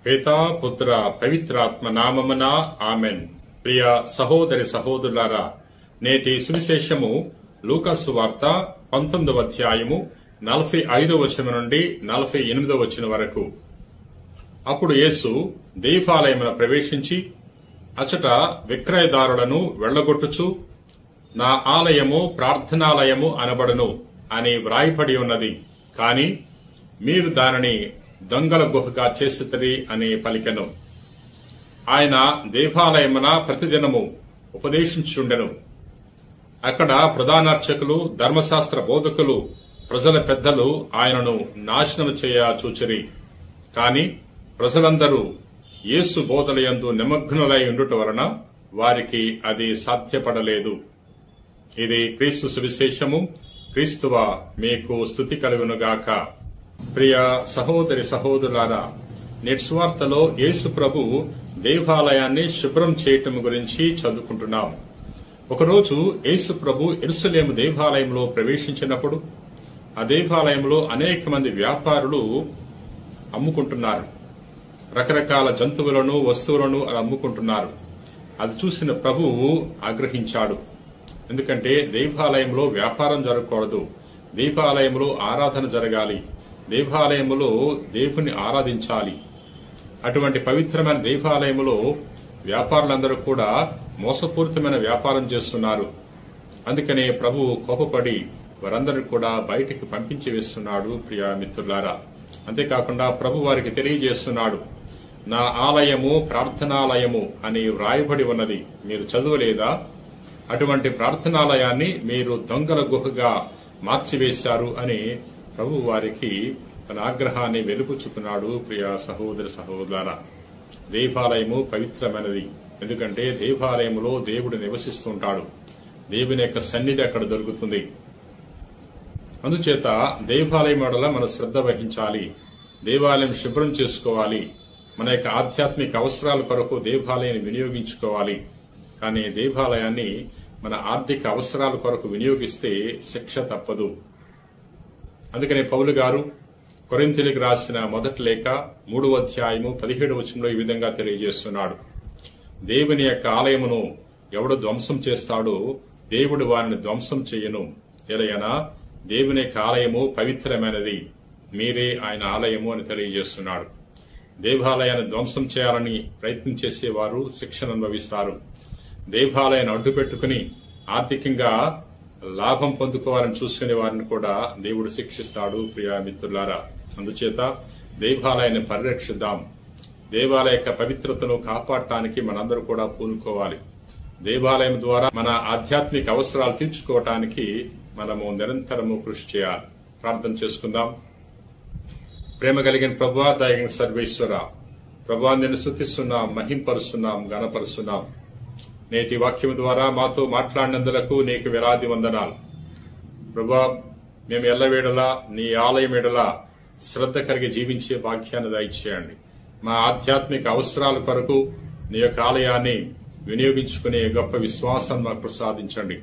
పితా పుత్ర పవిత్రాత్మ నామమున ఆమెన్. ప్రియ సహోదరి సహోదరులారా, నేటి సువిశేషము లూకాసు వార్త 19వ అధ్యాయము 45వ వచనం నుండి 48వ వచనం వరకు. అప్పుడు యేసు దేవాలయమున ప్రవేశించి అచట విక్రయదారులను వెళ్లగొట్టుచు, నా ఆలయము ప్రార్థనాలయము అనబడును అని వ్రాయబడి ఉన్నది, కాని మీరు దానిని దొంగల గుహగా చేసితిరి అని పలికెను. ఆయన దేవాలయమున ప్రతిదినము ఉపదేశించుండెను. అక్కడ ప్రధానార్చకులు, ధర్మశాస్త్ర బోధకులు, ప్రజల పెద్దలు ఆయనను నాశనం చేయ చూచిరి. కాని ప్రజలందరూ యేసు బోధలయందు నిమగ్నులై ఉండుట వలన వారికి అది సాధ్యపడలేదు. ఇది క్రీస్తు సువిశేషము. క్రీస్తువా మీకు స్తుతి కలుగునుగాక. ప్రియ సహోదరి సహోదరులారా, నేటి సువార్తలో యేసు ప్రభు దేవాలయాన్ని శుభ్రం చేయటం గురించి చదువుకుంటున్నాం. ఒకరోజు యేసు ప్రభు యెరూషలేము దేవాలయంలో ప్రవేశించినప్పుడు ఆ దేవాలయంలో అనేక మంది వ్యాపారులు అమ్ముకుంటున్నారు. రకరకాల జంతువులను, వస్తువులను అమ్ముకుంటున్నారు. అది చూసిన ప్రభువు ఆగ్రహించాడు. ఎందుకంటే దేవాలయంలో వ్యాపారం జరగకూడదు, దేవాలయంలో ఆరాధన జరగాలి, దేవాలయములో దేవుని ఆరాధించాలి. అటువంటి పవిత్రమైన దేవాలయములో వ్యాపారులందరూ కూడా మోసపూరితమైన వ్యాపారం చేస్తున్నారు. అందుకనే ప్రభువు కోపపడి వారందరినీ కూడా బయటికి పంపించి వేస్తున్నాడు. ప్రియ మిత్రులారా, అంతేకాకుండా ప్రభు వారికి తెలియజేస్తున్నాడు, నా ఆలయము ప్రార్థనాలయము అని వ్రాయబడి ఉన్నది, మీరు చదవలేదా? అటువంటి ప్రార్థనాలయాన్ని మీరు దొంగల గుహగా మార్చివేశారు అని ప్రభు వారికి తన ఆగ్రహాన్ని వెలుపుచుతున్నాడు. ప్రియ సహోదరి సహోదరులారా, దేవాలయము పవిత్రమైనది. ఎందుకంటే దేవాలయములో దేవుడు నివసిస్తుంటాడు, దేవుని యొక్క సన్నిధి అక్కడ దొరుకుతుంది. అందుచేత దేవాలయం వల్ల మన శ్రద్ధ వహించాలి, దేవాలయం శుభ్రం చేసుకోవాలి, మన యొక్క ఆధ్యాత్మిక అవసరాల కొరకు దేవాలయాన్ని వినియోగించుకోవాలి. కానీ దేవాలయాన్ని మన ఆర్థిక అవసరాల కొరకు వినియోగిస్తే శిక్ష తప్పదు. అందుకనే పౌలు గారు కొరింథీయులకు రాసిన మొదటి లేఖ 3వ అధ్యాయము 17వ వచనంలో ఈ విధంగా తెలియజేస్తున్నాడు, దేవుని యొక్క ఆలయమును ఎవడు ధ్వంసం చేస్తాడో దేవుడు వారిని ధ్వంసం చేయను. ఎలయనా దేవుని యొక్క ఆలయము పవిత్రమైనది, మీరే ఆయన ఆలయము అని తెలియజేస్తున్నాడు. దేవాలయాన్ని ధ్వంసం చేయాలని ప్రయత్నం చేసేవారు శిక్షను అనుభవిస్తారు. దేవాలయాన్ని అడ్డు పెట్టుకుని ఆర్థికంగా లాభం పొందుకోవాలని చూసుకునే వారిని కూడా దేవుడు శిక్షిస్తాడు. ప్రియ మిత్రులారా, అందుచేత దేవాలయాన్ని పరిరక్షిద్దాం. దేవాలయ యొక్క పవిత్రతను కాపాడటానికి మనందరూ కూడా పూనుకోవాలి. దేవాలయం ద్వారా మన ఆధ్యాత్మిక అవసరాలు తీర్చుకోవటానికి మనము నిరంతరము కృషి చేయాలి. ప్రార్థన చేసుకుందాం. ప్రేమ కలిగిన ప్రభువా, దయగలిగిన సర్వేశ్వర ప్రభువా, నిన్ను స్తుతిస్తున్నాం, మహింపరుస్తున్నాం, గణపరుస్తున్నాం. నేటి వాక్యం ద్వారా మాతో మాట్లాడినందులకు నీకు వేలాది వందనాలు. ప్రభువా, మేము ఎల్లవేళలా నీ ఆలయం ఎడలా శ్రద్ధ కలిగి జీవించే భాగ్యాన్ని దయచేయండి. మా ఆధ్యాత్మిక అవసరాల కొరకు నీ యొక్క ఆలయాన్ని వినియోగించుకునే గొప్ప విశ్వాసాన్ని మాకు ప్రసాదించండి.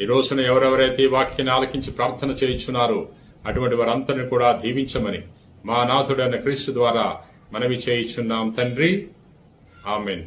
ఈ రోజున ఎవరెవరైతే ఈ వాక్యాన్ని ఆలకించి ప్రార్థన చేయించున్నారో అటువంటి వారందరినీ కూడా దీవించమని మా నాథుడైన క్రీస్తు ద్వారా మనవి చేయించున్నాం తండ్రి. ఆమెన్.